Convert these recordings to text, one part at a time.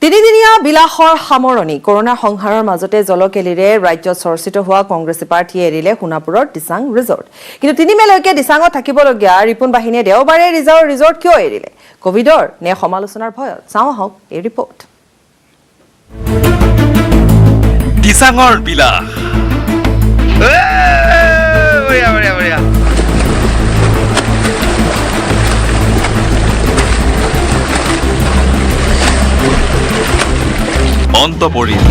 তিনিদিনীয়া বিলাসৰ সামৰণি কৰোনা সংহাৰৰ মাজতে জলকেলিৰে ৰাজ্যত চৰ্চিত হোৱা কংগ্ৰেছী প্ৰাৰ্থীয়ে এৰিলে সোণাপুৰৰ দিচাং ৰিজৰ্ট। কিন্তু ৩ মেলৈকে দিচাঙত থাকিবলগীয়া ৰিপুণ বাহিনীয়ে দেওবাৰে ৰিজৰ্ট কিয় এৰিলে? কোভিডৰ নে সমালোচনাৰ ভয়ত? চাওঁ আহক এই ৰিপৰ্ট। দিচাঙৰ বিলাস অন্ত পৰিল।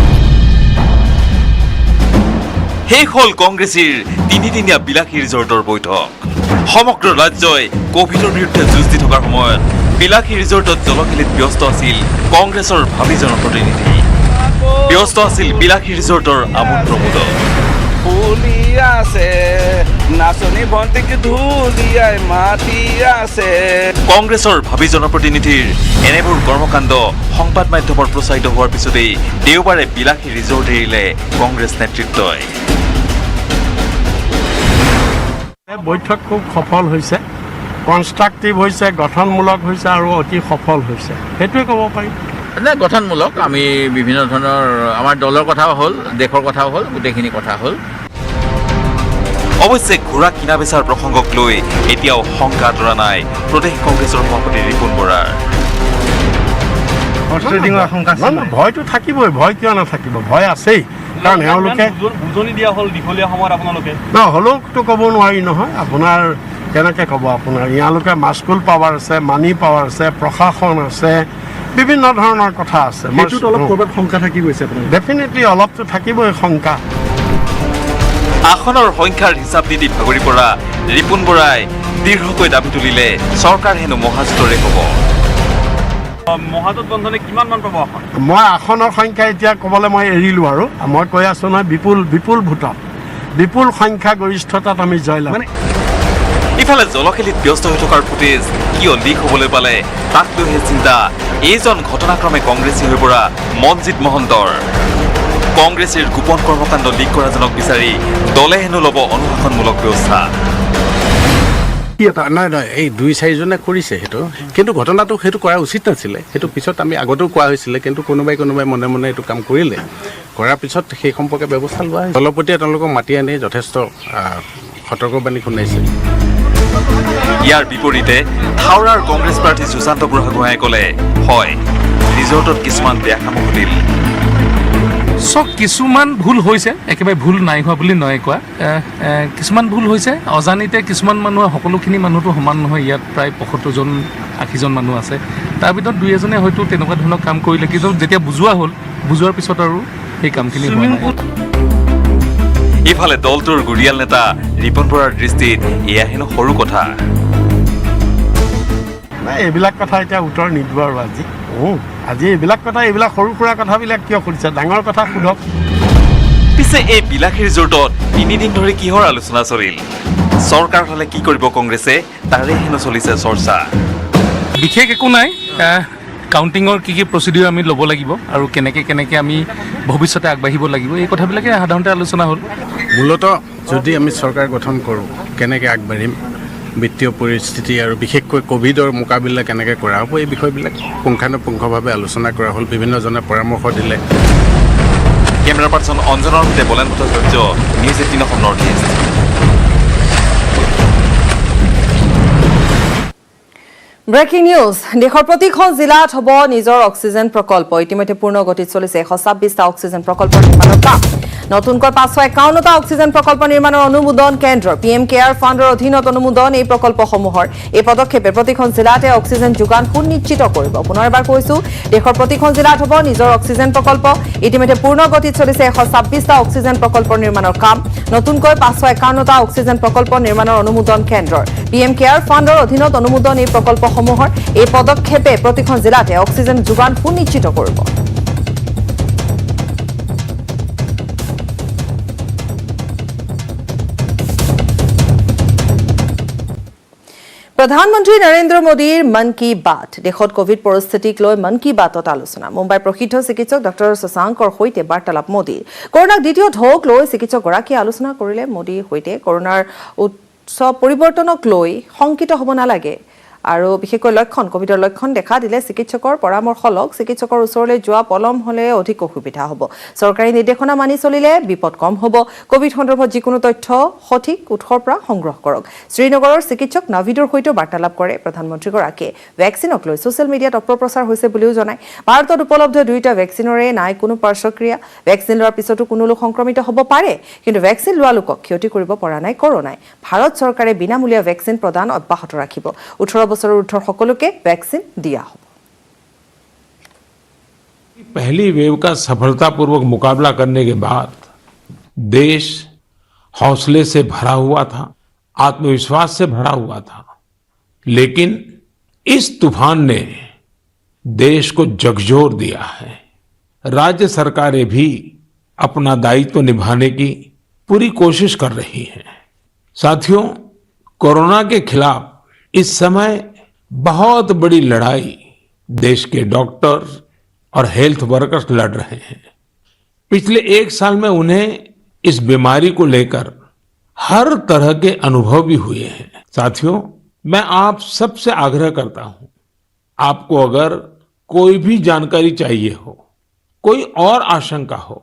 শেষ হ'ল কংগ্ৰেছীৰ ৩ দিনীয়া বিলাসী ৰিজৰ্টৰ বৈঠক। সমগ্ৰ ৰাজ্যই কোভিডৰ বিৰুদ্ধে যুঁজ দি থকাৰ সময়ত বিলাসী ৰিজৰ্টত জলকেলিত ব্যস্ত আছিল কংগ্ৰেছৰ ভাবি জনপ্ৰতিনিধি। ব্যস্ত আছিল বিলাসী ৰিজৰ্টৰ আমোদ প্ৰমোদ। কংগ্ৰেছৰ ভাবি জনপ্ৰতিনিধিৰ এনেবোৰ কৰ্মকাণ্ড সংবাদ মাধ্যমৰ প্ৰচাৰিত হোৱাৰ পিছতেই দেওবাৰে বিলাসী ৰিজৰ্ট এৰিলে কংগ্ৰেছ নেতৃত্বই। বৈঠক খুব সফল হৈছে, কনষ্ট্ৰাকটিভ হৈছে, গঠনমূলক হৈছে আৰু অতি সফল হৈছে, সেইটোৱে ক'ব পাৰি। গঠনমূলক আমি বিভিন্ন ধৰণৰ আমাৰ দলৰ কথাও হ'ল, দেশৰ কথাও হ'ল, গোটেইখিনি কথা হ'ল। অৱশ্যে ঘোঁৰা কিনা বেচাৰ প্ৰসংগক লৈ এতিয়াও শংকা আঁতৰা নাই প্ৰদেশ কংগ্ৰেছৰ সভাপতি ৰিপুণ বৰাৰ। ভয়টো থাকিবই, ভয় কিয় নাথাকিব? ভয় আছেই, কাৰণ এওঁলোকে বুজনি দিয়া হ'ল দীঘলীয়া সময়ত আপোনালোকে হ'লেওতো ক'ব নোৱাৰি নহয়। আপোনাৰ কেনেকৈ ক'ব? আপোনাৰ ইয়ালোকে মাস্কুল পাৱাৰ আছে, মানি পাৱাৰ আছে, প্ৰশাসন আছে, বিভিন্ন ধৰণৰ কথা আছে। শংকা থাকি গৈছে। ডেফিনেটলি অলপতো থাকিবই শংকা। আসনৰ সংখ্যাৰ হিচাপ নিদি ভাগৰি পৰা ৰিপুণ বৰাই দীৰ্ঘকৈ দাবী তুলিলে চৰকাৰ হেনো মহাজোঁটৰে হ'ব। মহাজোঁট বন্ধনে কিমান মান পাব আসন? মই আসনৰ সংখ্যা এতিয়া ক'বলৈ মই এৰিলোঁ আৰু মই কৈ আছোঁ নহয়, বিপুল ভোটত, বিপুল সংখ্যা গৰিষ্ঠতাত আমি জয়লাভ। ইফালে জলকেলিত ব্যস্ত হৈ থকাৰ ফুটেজ কিয় লিক হ'বলৈ পালে তাক লৈহে চিন্তা এইজন ঘটনাক্ৰমে কংগ্ৰেছী হৈ পৰা মনজিৎ মহন্তৰ। কংগ্ৰেছীৰ গোপন কৰ্মকাণ্ড লিক কৰাজনক বিচাৰি দলে হেনো ল'ব অনুশাসনমূলক ব্যৱস্থা। নহয়, এই 2-4জনে কৰিছে সেইটো, কিন্তু ঘটনাটো সেইটো কৰা উচিত নাছিলে। সেইটো পিছত আমি আগতেও কোৱা হৈছিলে, কিন্তু কোনোবাই মনে মনে এইটো কাম কৰিলে। কৰাৰ পিছত সেই সম্পৰ্কে ব্যৱস্থা লোৱা হৈছে। দলপতিয়ে তেওঁলোকক মাতি আনি যথেষ্ট সতৰ্কবাণী শুনাইছে। ইয়াৰ বিপৰীতে থাওৰাৰ কংগ্ৰেছ প্ৰাৰ্থী সুশান্ত বুঢ়াগোহাঁয়ে ক'লে, হয় ৰিজৰ্টত কিছুমান বেয়া কাম ঘটিল। কিছুমান ভুল হৈছে, একেবাৰে ভুল নাই হোৱা বুলি নহয় কোৱা। কিছুমান ভুল হৈছে অজানিতে। কিছুমান মানুহ, সকলোখিনি মানুহতো সমান নহয়। ইয়াত প্ৰায় 75-80জন মানুহ আছে। তাৰ ভিতৰত 2-এজনে হয়তো তেনেকুৱা ধৰণৰ কাম কৰিলে, কিন্তু যেতিয়া বুজোৱা হ'ল, বুজোৱাৰ পিছত আৰু সেই কামখিনি হোৱা নাই। ইফালে দলটোৰ গুৰিয়াল নেতা ৰিপুণ বৰাৰ দৃষ্টিত এয়া হেনো সৰু কথা। নাই, এইবিলাক কথা এতিয়া উত্তৰ নিদিব আৰু আজি এইবিলাক সৰু সুৰা কথাবিলাক কিয় সুধিছে? ডাঙৰ কথা সোধক। পিছে এই বিলাসী ৰিজৰ্টত 3 দিন ধৰি কিহৰ আলোচনা চলিল? চৰকাৰ হ'লে কি কৰিব কংগ্ৰেছে, তাৰে হেনো চলিছে চৰ্চা। বিশেষ একো নাই। কাউণ্টিঙৰ কি প্ৰচিডিউৰ আমি ল'ব লাগিব আৰু কেনেকৈ আমি ভৱিষ্যতে আগবাঢ়িব লাগিব, এই কথাবিলাকে সাধাৰণতে আলোচনা হ'ল। মূলতঃ যদি আমি চৰকাৰ গঠন কৰোঁ, কেনেকৈ আগবাঢ়িম, বিত্তীয় পৰিস্থিতি আৰু বিশেষকৈ কোভিডৰ মোকাবিলা কেনেকৈ কৰা হ'ব, এই বিষয়বিলাক পুংখানুপুংখভাৱে আলোচনা কৰা হ'ল। বিভিন্নজনে পৰামৰ্শ দিলে। কেমেৰা পাৰ্চন অঞ্জনৰ সৈতে বলেন Bhattacharya, news 18 Assam north east. Breaking news. দেশৰ প্ৰতিখন জিলাত হ'ব নিজৰ অক্সিজেন প্ৰকল্প। ইতিমধ্যে পূৰ্ণ গতিত চলিছে 126টা অক্সিজেন প্ৰকল্প নিৰ্মাণৰ কাম। নতুনকৈ 551টা অক্সিজেন প্ৰকল্প নিৰ্মাণৰ অনুমোদন কেন্দ্ৰৰ PM কেয়াৰ ফাণ্ডৰ অধীনত অনুমোদন এই প্ৰকল্পসমূহৰ। এই পদক্ষেপে প্ৰতিখন জিলাতে অক্সিজেন যোগান সুনিশ্চিত কৰিব। পুনৰ এবাৰ কৈছো, দেশৰ প্ৰতিখন জিলাত হ'ব নিজৰ অক্সিজেন প্ৰকল্প। ইতিমধ্যে পূৰ্ণ গতিত চলিছে 126টা অক্সিজেন প্ৰকল্প নিৰ্মাণৰ কাম। নতুনকৈ 551টা অক্সিজেন প্ৰকল্প নিৰ্মাণৰ অনুমোদন কেন্দ্ৰৰ। PM কেয়াৰ ফাণ্ডৰ অধীনত অনুমোদন এই প্ৰকল্পসমূহৰ। এই পদক্ষেপে প্ৰতিখন জিলাতে অক্সিজেন যোগান সুনিশ্চিত কৰিব। প্ৰধানমন্ত্ৰী নৰেন্দ্ৰ মোদীৰ মন কী বাত। দেশত কোভিড পৰিস্থিতিক লৈ মন কী বাতত আলোচনা। মুম্বাইৰ প্ৰসিদ্ধ চিকিৎসক ডক্টৰ শশাংকৰ সৈতে বাৰ্তালাপ মোদীৰ। কৰোনাক দ্বিতীয় ঢৌক লৈ চিকিৎসকগৰাকীয়ে আলোচনা কৰিলে মোদীৰ সৈতে। কৰোনাৰ উৎস পৰিৱৰ্তনক লৈ শংকিত হ'ব নালাগে আৰু বিশেষকৈ লক্ষণ কোভিডৰ লক্ষণ দেখা দিলে চিকিৎসকৰ পৰামৰ্শ লওক চিকিৎসকৰ ওচৰলৈ যোৱা পলম হলে অধিক অসুবিধা হ'ব চৰকাৰী নিৰ্দেশনা মানি চলিলে বিপদ কম হ'ব কোভিড সন্দৰ্ভত যিকোনো তথ্য সঠিক উৎসৰ পৰা সংগ্ৰহ কৰক শ্ৰীনগৰৰ চিকিৎসক নাভিদৰ সৈতে বাৰ্তালাপ কৰে প্ৰধানমন্ত্ৰীগৰাকীয়ে ভেকচিনক লৈ ছ'চিয়েল মিডিয়াত অপপ্ৰচাৰ হৈছে বুলিও জনায় ভাৰতত উপলব্ধ দুয়োটা ভেকচিনৰে নাই কোনো পাৰ্শ্বক্ৰিয়া ভেকচিন লোৱাৰ পিছতো কোনো লোক সংক্ৰমিত হ'ব পাৰে কিন্তু ভেকচিন লোৱা লোকক ক্ষতি কৰিব পৰা নাই কৰোনাই ভাৰত চৰকাৰে বিনামূলীয়া ভেকচিন প্ৰদান অব্যাহত ৰাখিব 18 বছৰৰ ঊৰ্ধ্বৰ সকলোকে ভেকচিন দিয়া হ'ব पहली वेव का सफलतापूर्वक मुकाबला करने के बाद देश हौसले से भरा हुआ था आत्मविश्वास से भरा हुआ था लेकिन इस तूफान ने देश को झकझोर दिया है राज्य सरकारें भी अपना दायित्व निभाने की पूरी कोशिश कर रही हैं साथियों कोरोना के खिलाफ इस समय बहुत बड़ी लड़ाई देश के डॉक्टर और हेल्थ वर्कर्स लड़ रहे हैं पिछले 1 साल में उन्हें इस बीमारी को लेकर हर तरह के अनुभव भी हुए हैं साथियों मैं आप सबसे आग्रह करता हूं आपको अगर कोई भी जानकारी चाहिए हो कोई और आशंका हो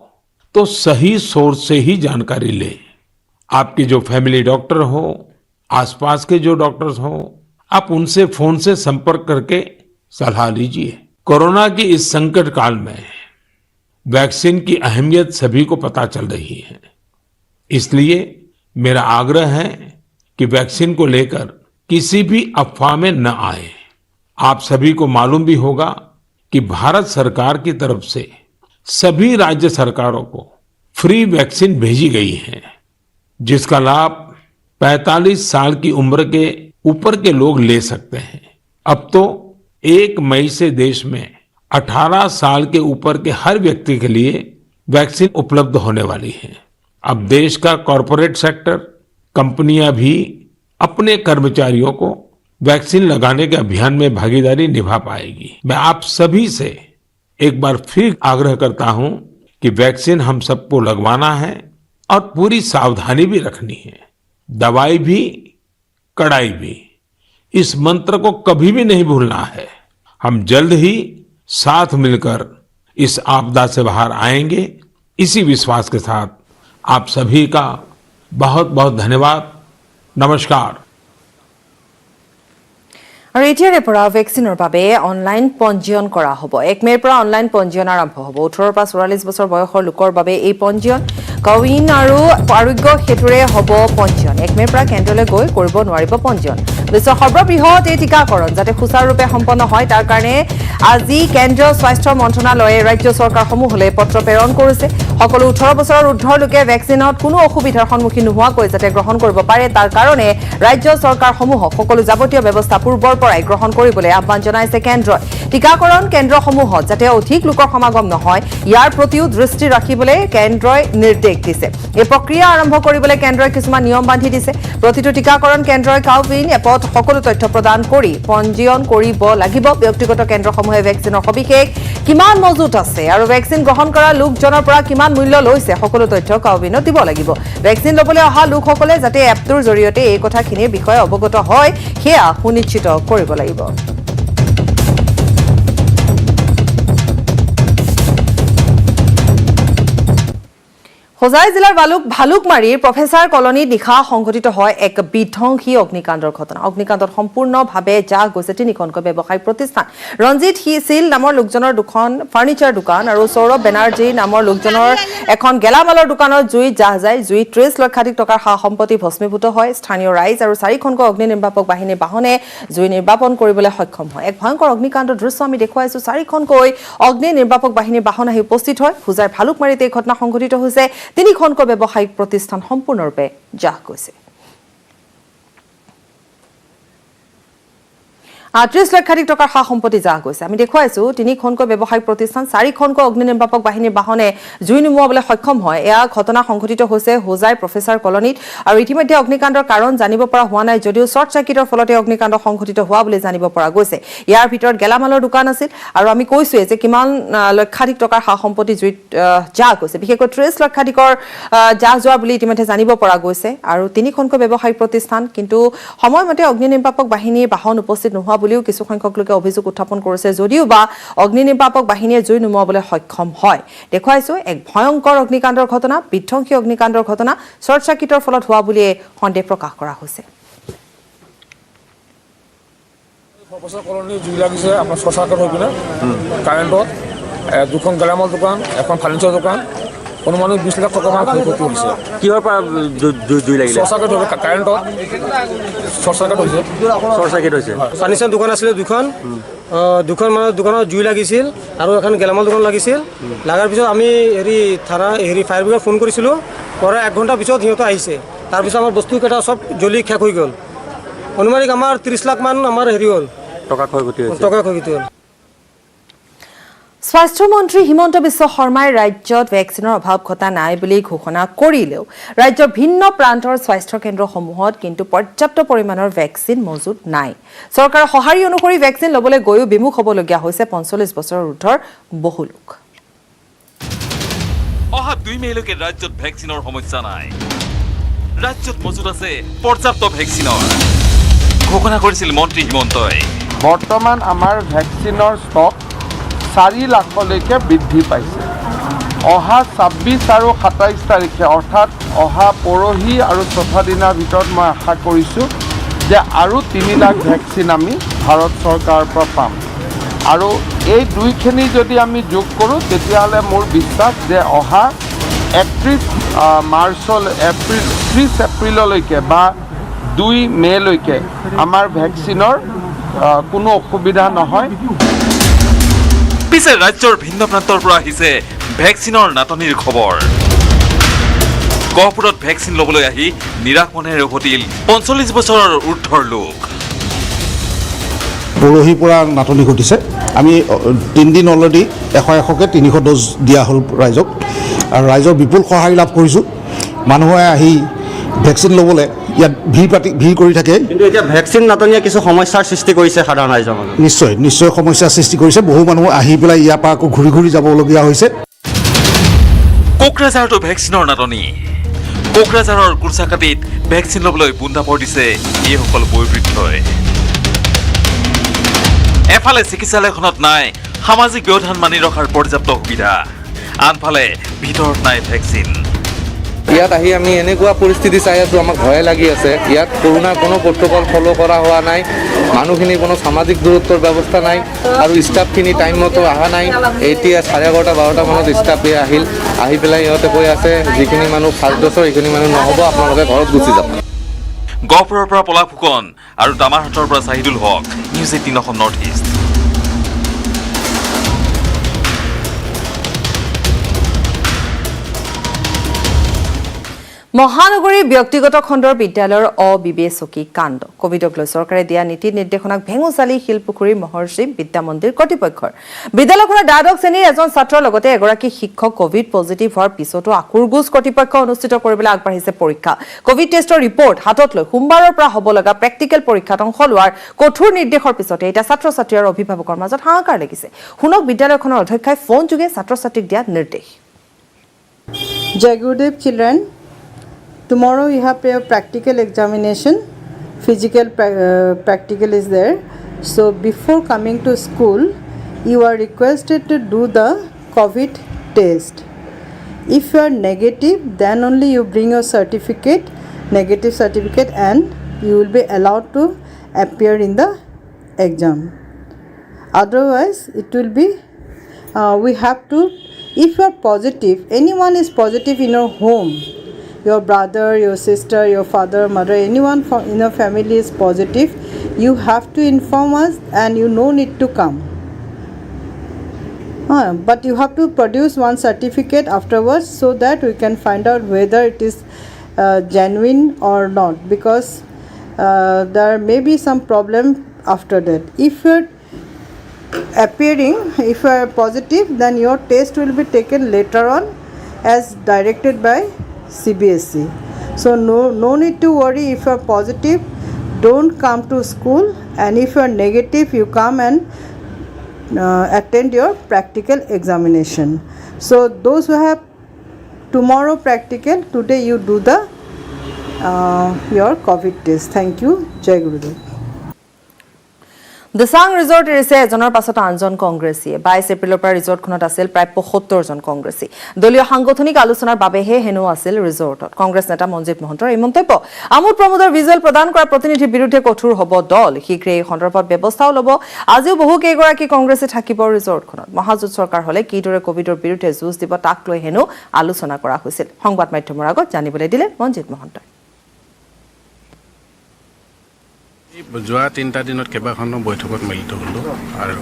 तो सही सोर्स से ही जानकारी लें आपके जो फैमिली डॉक्टर हो आसपास के जो डॉक्टर्स हो आप उनसे फोन से संपर्क करके सलाह लीजिए कोरोना की इस संकट काल में वैक्सीन की अहमियत सभी को पता चल रही है इसलिए मेरा आग्रह है कि वैक्सीन को लेकर किसी भी अफवाह में न आए आप सभी को मालूम भी होगा कि भारत सरकार की तरफ से सभी राज्य सरकारों को फ्री वैक्सीन भेजी गई है जिसका लाभ 45 साल की उम्र के ऊपर के लोग ले सकते हैं अब तो 1 मई से देश में 18 साल के ऊपर के हर व्यक्ति के लिए वैक्सीन उपलब्ध होने वाली है अब देश का कॉरपोरेट सेक्टर कंपनियां भी अपने कर्मचारियों को वैक्सीन लगाने के अभियान में भागीदारी निभा पाएगी मैं आप सभी से एक बार फिर आग्रह करता हूं कि वैक्सीन हम सबको लगवाना है और पूरी सावधानी भी रखनी है दवाई भी कड़ाई भी इस मंत्र को कभी भी नहीं भूलना है हम जल्द ही साथ मिलकर इस आपदा से बाहर आएंगे इसी विश्वास के साथ आप सभी का बहुत बहुत धन्यवाद नमस्कार আৰু এতিয়াৰে পৰা ভেকচিনৰ বাবে অনলাইন পঞ্জীয়ন কৰা হ'ব 1 মেৰ পৰা অনলাইন পঞ্জীয়ন আৰম্ভ হ'ব 18 পৰা 44 বছৰ বয়সৰ লোকৰ বাবে এই পঞ্জীয়ন কউইন আৰু আৰোগ্য হেতুৰে হ'ব পঞ্জীয়ন 1 মেৰ পৰা কেন্দ্ৰলৈ গৈ কৰিব নোৱাৰিব পঞ্জীয়ন বিশ্বৰ সৰ্ববৃহৎ এই টিকাকৰণ যাতে সুচাৰুৰূপে সম্পন্ন হয় তাৰ কাৰণে আজি কেন্দ্ৰীয় স্বাস্থ্য মন্ত্ৰণালয়ে ৰাজ্য চৰকাৰসমূহলৈ পত্ৰ প্ৰেৰণ কৰিছে সকলো 18 বছৰৰ ঊৰ্ধ্বৰ লোকে ভেকচিনত কোনো অসুবিধাৰ সন্মুখীন নোহোৱাকৈ যাতে গ্ৰহণ কৰিব পাৰে তাৰ কাৰণে ৰাজ্য চৰকাৰসমূহক সকলো যাৱতীয় ব্যৱস্থা পূৰ্বৰ পৰাই গ্ৰহণ কৰিবলৈ আহ্বান জনাইছে কেন্দ্ৰই টিকাকৰণ কেন্দ্ৰসমূহত যাতে অধিক লোকৰ সমাগম নহয় ইয়াৰ প্ৰতিও দৃষ্টি ৰাখিবলৈ কেন্দ্ৰই নিৰ্দেশ দিছে এই প্ৰক্ৰিয়া আৰম্ভ কৰিবলৈ কেন্দ্ৰই কিছুমান নিয়ম বান্ধি দিছে প্ৰতিটো টিকাকৰণ কেন্দ্ৰই কাউইন এপত সকলো তথ্য প্ৰদান কৰি পঞ্জীয়ন কৰিব লাগিব ব্যক্তিগত কেন্দ্ৰসমূহে ভেকচিনৰ সবিশেষ কিমান মজুত আছে আৰু ভেকচিন গ্ৰহণ কৰা লোকজনৰ পৰা কিমান মূল্য লৈছে সকলো তথ্য কাউইনত দিব লাগিব ভেকচিন ল'বলৈ অহা লোকসকলে যাতে এপটোৰ জৰিয়তে এই কথাখিনিৰ বিষয়ে অৱগত হয় সেয়া সুনিশ্চিত কৰিব লাগিব হোজাই জিলাৰ ভালুকমাৰীৰ প্ৰফেচাৰ কলনীত নিশা সংঘটিত হয় এক বিধ্বংসী অগ্নিকাণ্ডৰ ঘটনা অগ্নিকাণ্ডত সম্পূৰ্ণভাৱে জাহ গৈছে তিনিখনকৈ ব্যৱসায়িক প্ৰতিষ্ঠান ৰঞ্জিত হিছিল নামৰ লোকজনৰ দুখন ফাৰ্নিচাৰ দোকান আৰু সৌৰভ বেনাৰ্জী নামৰ লোকজনৰ এখন গেলামালৰ দোকানত জুই জাহ যায় জুই 30 লক্ষাধিক টকাৰ সা সম্পত্তি ভস্মীভূত হয় স্থানীয় ৰাইজ আৰু 4খনকৈ অগ্নি নিৰ্বাপক বাহিনীৰ বাহনে জুই নিৰ্বাপন কৰিবলৈ সক্ষম হয় এক ভয়ংকৰ অগ্নিকাণ্ডৰ দৃশ্য আমি দেখুৱাইছো 4খনকৈ অগ্নি নিৰ্বাপক বাহিনীৰ বাহন আহি উপস্থিত হয় হোজাই ভালুকমাৰীতে এই ঘটনা সংঘটিত হৈছে তিনিখনকৈ ব্যৱসায়িক প্ৰতিষ্ঠান সম্পূৰ্ণৰূপে জাহ গৈছে 30 লক্ষাধিক টকাৰ সা সম্পত্তি যা গৈছে আমি দেখুৱাইছো 3খনকৈ ব্যৱসায়িক প্ৰতিষ্ঠান 4খনকৈ অগ্নি নিৰ্বাপক বাহিনীৰ বাহনে জুই নুমুৱাবলৈ সক্ষম হয় এয়া ঘটনা সংঘটিত হৈছে হোজাই প্ৰফেচাৰ কলনীত আৰু ইতিমধ্যে অগ্নিকাণ্ডৰ কাৰণ জানিব পৰা হোৱা নাই যদিও শৰ্ট সাৰ্কিটৰ ফলতে অগ্নিকাণ্ড সংঘটিত হোৱা বুলি জানিব পৰা গৈছে ইয়াৰ ভিতৰত গেলামালৰ দোকান আছিল আৰু আমি কৈছোৱে যে কিমান লক্ষাধিক টকাৰ সা সম্পত্তি জুইত যা গৈছে বিশেষকৈ 30 লক্ষাধিকৰ যা যোৱা বুলি ইতিমধ্যে জানিব পৰা গৈছে আৰু 3খনকৈ ব্যৱসায়িক প্ৰতিষ্ঠান কিন্তু সময়মতে অগ্নি নিৰ্বাপক বাহিনীৰ বাহন উপস্থিত নোহোৱা বুলিও কিছু সংখ্যক লোকে অভিযোগ উত্থাপন কৰিছে যদিও বা অগ্নি নিৰ্বাপক বাহিনীয়ে জুই নুমুৱাবলৈ সক্ষম হয় দেখুৱাইছো এক ভয়ংকৰ অগ্নিকাণ্ডৰ ঘটনা বিধ্বংসী অগ্নিকাণ্ডৰ ঘটনা শৰ্ট সাৰ্কিটৰ ফলত হোৱা বুলিয়ে সন্দেহ প্ৰকাশ কৰা হৈছে প্ৰফেচাৰ কলনী জুই লাগিছে আপোনাৰ শৰ্ট সাৰ্কিট হৈ পিনে কাৰেণ্টত দুখন গেলামাল দোকান এখন ফাৰ্নিচাৰ দোকান অনুমানিক 20 লাখ টকা মান ক্ষতি হৈছে কিহৰ পৰা জুই লাগিলে শৰ্ট সাৰ্কিট হৈ কাৰেণ্টত শৰ্ট সাৰ্কিট হৈছে ফাৰ্নিচাৰ দোকান আছিলে দুখন মানে দোকানত জুই লাগিছিল আৰু এখন গেলামাল দোকান লাগিছিল লাগাৰ পিছত আমি থানা ফায়াৰ ব্ৰিগেড ফোন কৰিছিলোঁ পৰা 1 ঘণ্টা পিছত সিহঁতে আহিছে তাৰপিছত আমাৰ বস্তুকেইটা চব জ্বলি শেষ হৈ গ'ল অনুমানিক আমাৰ 30 লাখ মান আমাৰ হ'ল টকা ক্ষয়ক্ষতি হ'ল স্বাস্থ্যমন্ত্ৰী হিমন্ত বিশ্ব শৰ্মাই ৰাজ্যত ভেকচিনৰ অভাৱ ঘটা নাই বুলি ঘোষণা কৰিলেও ৰাজ্যৰ ভিন্ন প্ৰান্তৰ স্বাস্থ্য কেন্দ্ৰসমূহত কিন্তু পৰ্যাপ্ত পৰিমাণৰ ভেকচিন মজুত নাই চৰকাৰৰ সঁহাৰি অনুসৰি ভেকচিন ল'বলৈ গৈও বিমুখ হ'বলগীয়া হৈছে 45 বছৰৰ ঊৰ্ধৰ বহু লোক অহা 2 মেলৈকে ৰাজ্যত ভেকচিনৰ সমস্যা নাই ৰাজ্যত মজুত আছে পৰ্যাপ্ত ভেকচিনৰ ঘোষণা কৰিছিল মন্ত্ৰী হিমন্তই বৰ্তমান আমাৰ ভেকচিনৰ ষ্টক 4 লাখলৈকে বৃদ্ধি পাইছে অহা 26 আৰু 27 তাৰিখে অৰ্থাৎ অহা পৰহি আৰু চতুৰ্থ দিনৰ ভিতৰত মই আশা কৰিছোঁ যে আৰু 3 লাখ ভেকচিন আমি ভাৰত চৰকাৰৰ পৰা পাম আৰু এই দুইখিনি যদি আমি যোগ কৰোঁ তেতিয়াহ'লে মোৰ বিশ্বাস যে অহা 30 এপ্ৰিললৈকে বা 2 মেলৈকে আমাৰ ভেকচিনৰ কোনো অসুবিধা নহয় পিছে ৰাজ্যৰ ভিন্ন প্ৰান্তৰ পৰা আহিছে ভেকচিনৰ নাটনিৰ খবৰ গহপুৰত ভেকচিন ল'বলৈ আহি নিৰাশ মনেৰে উভতিল 45 বছৰৰ ঊৰ্ধৰ লোক পৰহিৰ পৰা নাটনি ঘটিছে আমি 3 দিন অলৰেডি 100কে 300 ড'জ দিয়া হ'ল ৰাইজক আৰু ৰাইজৰ বিপুল সহায় লাভ কৰিছোঁ মানুহে আহি ভেকচিন ল'বলৈ ইয়াত ভিৰ কৰি থাকে কিন্তু এতিয়া ভেকচিন নাটনিয়ে কিছু সমস্যাৰ সৃষ্টি কৰিছে সাধাৰণ ৰাইজৰ মাজত নিশ্চয় সমস্যাৰ সৃষ্টি কৰিছে বহু মানুহ আহি পেলাই ইয়াৰ পৰা আকৌ ঘূৰি যাবলগীয়া হৈছে কোকৰাঝাৰতো ভেকচিনৰ নাটনি কোকৰাঝাৰৰ কুৰ্চাকাটিত ভেকচিন ল'বলৈ বুন্দাপৰ দিছে এইসকল বয়োবৃদ্ধই এফালে চিকিৎসালয়খনত নাই সামাজিক ব্যৱধান মানি ৰখাৰ পৰ্যাপ্ত সুবিধা আনফালে ভিতৰত নাই ভেকচিন ইয়াত আহি আমি এনেকুৱা পৰিস্থিতি চাই আছোঁ আমাক ভয় লাগি আছে ইয়াত কৰোণাৰ কোনো প্ৰট'কল ফ'ল' কৰা হোৱা নাই মানুহখিনিৰ কোনো সামাজিক দূৰত্বৰ ব্যৱস্থা নাই আৰু ষ্টাফখিনি টাইমতো অহা নাই এতিয়া 11:30-12টা মানত ষ্টাফ আহি পেলাই সিহঁতে কৈ আছে যিখিনি মানুহ ফাৰ্ষ্ট ড'জৰ সেইখিনি মানুহ নহ'ব আপোনালোকে ঘৰত গুচি যাওক গহপুৰৰ পৰা পলাশ ফুকন আৰু দামাৰহাটৰ পৰা চাহিদুল হক নিউজ 18 অসম নৰ্থ ইষ্ট মহানগৰীৰ ব্যক্তিগত খণ্ডৰ বিদ্যালয়ৰ অবিবেচকী কাণ্ড কোভিডক লৈ চৰকাৰে দিয়া নীতি নিৰ্দেশনাক ভেঙুচালি শিলপুখুৰীৰ মহৰ্ষি বিদ্যা মন্দিৰ কৰ্তৃপক্ষৰ বিদ্যালয়খনৰ দ্বাদশ শ্ৰেণীৰ এজন ছাত্ৰৰ লগতে এগৰাকী শিক্ষক কোভিড পজিটিভ হোৱাৰ পিছতো আকুৰগুজ কৰ্তৃপক্ষ অনুষ্ঠিত কৰিবলৈ আগবাঢ়িছে পৰীক্ষা কোভিড টেষ্টৰ ৰিপৰ্ট হাতত লৈ সোমবাৰৰ পৰা হ'ব লগা প্ৰেক্টিকেল পৰীক্ষাত অংশ লোৱাৰ কঠোৰ নিৰ্দেশৰ পিছতে এতিয়া ছাত্ৰ ছাত্ৰী আৰু অভিভাৱকৰ মাজত হাহাকাৰ লাগিছে শুনক বিদ্যালয়খনৰ অধ্যক্ষই ফোন যোগে ছাত্ৰ ছাত্ৰীক দিয়া নিৰ্দেশ জয় গুৰুদেৱ children Tomorrow you have your practical examination, physical practical is there. So before coming to school, you are requested to do the COVID test. If you are negative, then only you bring your negative certificate and you will be allowed to appear in the exam. Otherwise, it will be, we have to, if you are positive, anyone is positive in your home, your brother, your sister, your father, mother, anyone in your family is positive, you have to inform us and you no need to come. But you have to produce one certificate afterwards so that we can find out whether it is genuine or not, because there may be some problem after that. If you're if you are positive, then your test will be taken later on as directed by CBSE. So no need to worry. If you are positive, don't come to school, and if you are negative, you come and attend your practical examination. So those who have tomorrow practical, today you do the your COVID test. Thank you. Jai Gurudev. Dichang resort এৰিছে এজনৰ পাছত আনজন কংগ্ৰেছীয়ে 22 এপ্ৰিলৰ পৰা ৰিজৰ্টখনত আছিল প্ৰায় ৭৫ জন কংগ্ৰেছী দলীয় সাংগঠনিক আলোচনাৰ বাবেহে হেনো আছিল ৰিজৰ্টত কংগ্ৰেছ নেতা মনজিত মহন্তৰ এই মন্তব্য আমোদ প্ৰমোদৰ ভিজুৱেল প্ৰদান কৰা প্ৰতিনিধিৰ বিৰুদ্ধে কঠোৰ হ'ব দল শীঘ্ৰে এই সন্দৰ্ভত ব্যৱস্থাও ল'ব আজিও বহু কেইগৰাকী কংগ্ৰেছী থাকিব ৰিজৰ্টখনত মহাজোঁট চৰকাৰ হ'লে কিদৰে কোভিডৰ বিৰুদ্ধে যুঁজ দিব তাক লৈ হেনো আলোচনা কৰা হৈছিল সংবাদ মাধ্যমৰ আগত জানিবলৈ দিলে মনজিত মহন্তই যোৱা 3টা দিনত কেইবাখনো বৈঠকত মিলিত হ'লো আৰু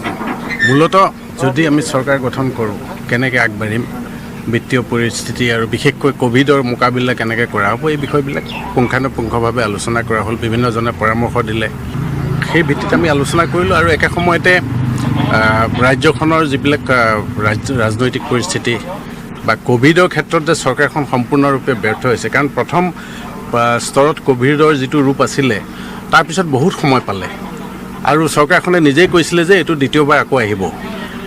মূলত যদি আমি চৰকাৰ গঠন কৰোঁ কেনেকৈ আগবাঢ়িম বিত্তীয় পৰিস্থিতি আৰু বিশেষকৈ কোভিডৰ মোকাবিলা কেনেকৈ কৰা হ'ব এই বিষয়বিলাক পুংখানুপুংখভাৱে আলোচনা কৰা হ'ল বিভিন্নজনে পৰামৰ্শ দিলে সেই ভিত্তিত আমি আলোচনা কৰিলোঁ আৰু একে সময়তে ৰাজ্যখনৰ যিবিলাক ৰাজনৈতিক পৰিস্থিতি বা কোভিডৰ ক্ষেত্ৰত যে চৰকাৰখন সম্পূৰ্ণৰূপে ব্যৰ্থ হৈছে কাৰণ প্ৰথম স্তৰত কোভিডৰ যিটো ৰূপ আছিলে তাৰপিছত বহুত সময় পালে আৰু চৰকাৰখনে নিজেই কৈছিলে যে এইটো দ্বিতীয়বাৰ আকৌ আহিব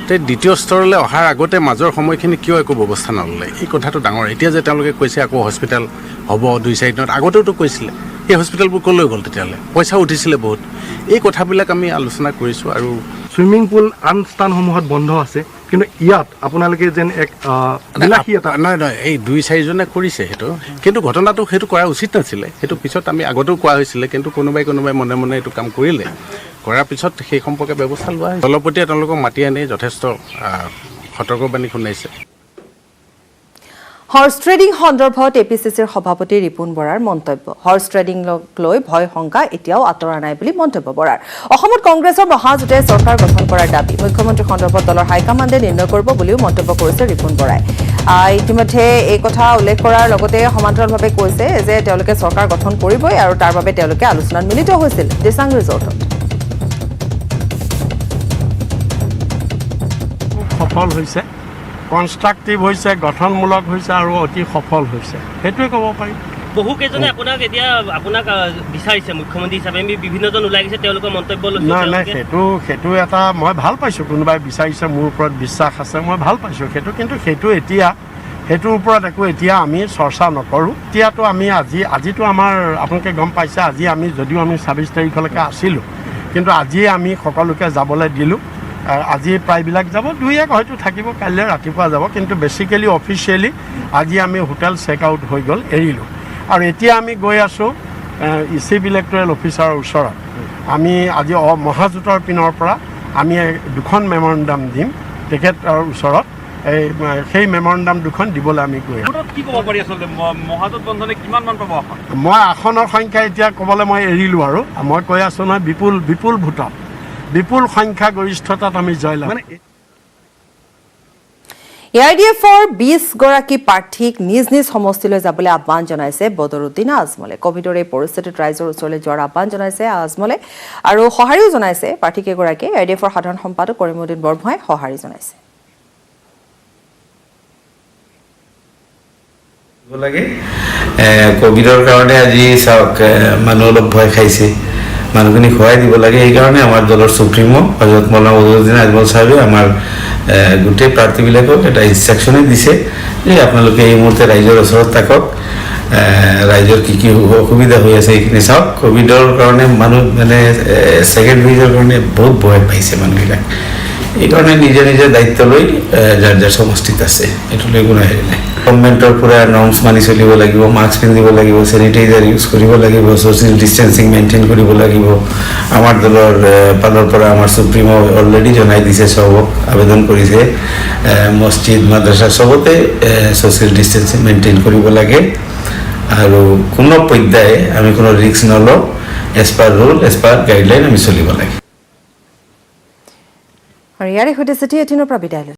তে দ্বিতীয় স্তৰলৈ অহাৰ আগতে মাজৰ সময়খিনি কিয় একো ব্যৱস্থা নললে এই কথাটো ডাঙৰ এতিয়া যে তেওঁলোকে কৈছে আকৌ হস্পিটেল হ'ব 2-4 দিনত আগতেওতো কৈছিলে এই হস্পিটেলবোৰ ক'লৈ গ'ল তেতিয়াহ'লে পইচা উঠিছিলে বহুত এই কথাবিলাক আমি আলোচনা কৰিছোঁ আৰু সুইমিং পুল আন স্থানসমূহত বন্ধ আছে কিন্তু ইয়াত আপোনালোকে যেন এক বিলাসী এটা নহয় এই 2-4 জনে কৰিছে সেইটো কিন্তু ঘটনাটো সেইটো কৰা উচিত নাছিলে সেইটো পিছত আমি আগতেও কোৱা হৈছিলে কিন্তু কোনোবাই মনে মনে এইটো কাম কৰিলে কৰাৰ পিছত সেই সম্পৰ্কে ব্যৱস্থা লোৱা হৈছে দলপতিয়ে তেওঁলোকক মাতি আনি যথেষ্ট সতৰ্কবাণী শুনাইছে হৰ্চ ট্ৰেডিং সন্দৰ্ভত এপিচিচিৰ সভাপতি ৰিপুণ বৰাৰ মন্তব্য হৰ্চ ট্ৰেডিং লৈ ভয় শংকা এতিয়াও আঁতৰা নাই বুলি মন্তব্য বৰাৰ অসমত কংগ্ৰেছৰ মহাজোঁটে চৰকাৰ গঠন কৰাৰ দাবী মুখ্যমন্ত্ৰী সন্দৰ্ভত দলৰ হাইকমাণ্ডে নিৰ্ণয় কৰিব বুলিও মন্তব্য কৰিছে ৰিপুণ বৰাই ইতিমধ্যে এই কথা উল্লেখ কৰাৰ লগতে সমান্তৰালভাৱে কৈছে যে তেওঁলোকে চৰকাৰ গঠন কৰিবই আৰু তাৰ বাবে তেওঁলোকে আলোচনাত মিলিত হৈছিল দিচাং ৰিজৰ্টত সফল হৈছে কনষ্ট্ৰাকটিভ হৈছে গঠনমূলক হৈছে আৰু অতি সফল হৈছে সেইটোৱে ক'ব পাৰি বহু কেইজনে আপোনাক বিচাৰিছে মুখ্যমন্ত্ৰী হিচাপে আমি বিভিন্নজন ওলাই গৈছে তেওঁলোকৰ মন্তব্য লৈছে নাই সেইটো এটা মই ভাল পাইছোঁ কোনোবাই বিচাৰিছে মোৰ ওপৰত বিশ্বাস আছে মই ভাল পাইছোঁ কিন্তু সেইটোৰ ওপৰত একো এতিয়া আমি চৰ্চা নকৰোঁ এতিয়াতো আমি আজিতো আমাৰ আপোনালোকে গম পাইছে আজি আমি যদিও আমি 26 তাৰিখলৈকে আছিলোঁ কিন্তু আজিয়ে আমি সকলোকে যাবলৈ দিলোঁ আজি প্ৰায়বিলাক যাব 2-1 হয়তো থাকিব কাইলৈ ৰাতিপুৱা যাব কিন্তু বেছিকেলি অফিচিয়েলি আজি আমি হোটেল চেক আউট হৈ গ'ল এৰিলোঁ আৰু এতিয়া আমি গৈ আছোঁ চিফ ইলেক্টৰেল অফিচাৰৰ ওচৰত আমি আজি মহাজোঁটৰ পিনৰ পৰা আমি 2খন মেমৰেণ্ডাম দিম তেখেতৰ ওচৰত সেই মেমৰেণ্ডাম 2খন দিবলৈ আমি গৈ আছোঁ কি ক'ব পাৰি আচলতে মহাজোঁট বন্ধনে কিমানমান পাব মই আসনৰ সংখ্যা এতিয়া ক'বলৈ মই এৰিলোঁ আৰু মই কৈ আছোঁ নহয় বিপুল ভোটত বিপুল সংখ্যা গৰিষ্ঠতাত আমি জয়লাভ এআইডিএফৰ 20 গৰাকী প্ৰাৰ্থীক নিজ সমষ্টিলৈ যাবলৈ আহ্বান জনাইছে বদৰুদ্দিন আজমলে কোভিডৰ এই পৰিস্থিতিত ৰাইজৰ ওচৰলৈ যোৱাৰ আহ্বান জনাইছে আজমলে আৰু সঁহাৰিও জনাইছে প্ৰাৰ্থীকেইগৰাকীয়ে এআইডিএফৰ সাধাৰণ সম্পাদক কৰিমুদ্দিন বৰভুৱাই সঁহাৰি জনাইছে কোভিডৰ কাৰণে আজি চাওক মানুহ অলপ ভয় খাইছে মানুহখিনি সহায় দিব লাগে এইকাৰণে আমাৰ দলৰ সুপ্ৰিমো হজৰত মৌলানা বদৰুদ্দিন আজমল চাহেবে আমাৰ গোটেই প্ৰাৰ্থীবিলাকক এটা ইনষ্ট্ৰাকশ্যনে দিছে যে আপোনালোকে এই মুহূৰ্তে ৰাইজৰ ওচৰত থাকক ৰাইজৰ কি অসুবিধা হৈ আছে এইখিনি চাওক কোভিডৰ কাৰণে মানুহ মানে ছেকেণ্ড ৱেভৰ কাৰণে বহুত ভয় পাইছে মানুহবিলাক এইকাৰণে নিজে দায়িত্ব লৈ যাৰ সমষ্টিত আছে এইটো লৈ কোনো হেৰি নাই গভৰ্ণমেণ্টৰ পৰা নৰ্মছ মানি চলিব লাগিব মাস্ক পিন্ধিব লাগিব চেনিটাইজাৰ ইউজ কৰিব লাগিব ছ'চিয়েল ডিষ্টেঞ্চিং মেইনটেইন কৰিব লাগিব আমাৰ দলৰ ফালৰ পৰা আমাৰ সুপ্ৰিমো অলৰেডি জনাই দিছে চবক আবেদন কৰিছে মছজিদ মাদ্ৰাছা চবতে ছ'চিয়েল ডিষ্টেঞ্চিং মেইনটেইন কৰিব লাগে আৰু কোনো পৰ্যায়ে আমি কোনো ৰিস্ক নলওঁ as per rule as per guideline আমি চলিব লাগে আৰু ইয়াৰে সৈতে চিটি 18 পৰা বিদায়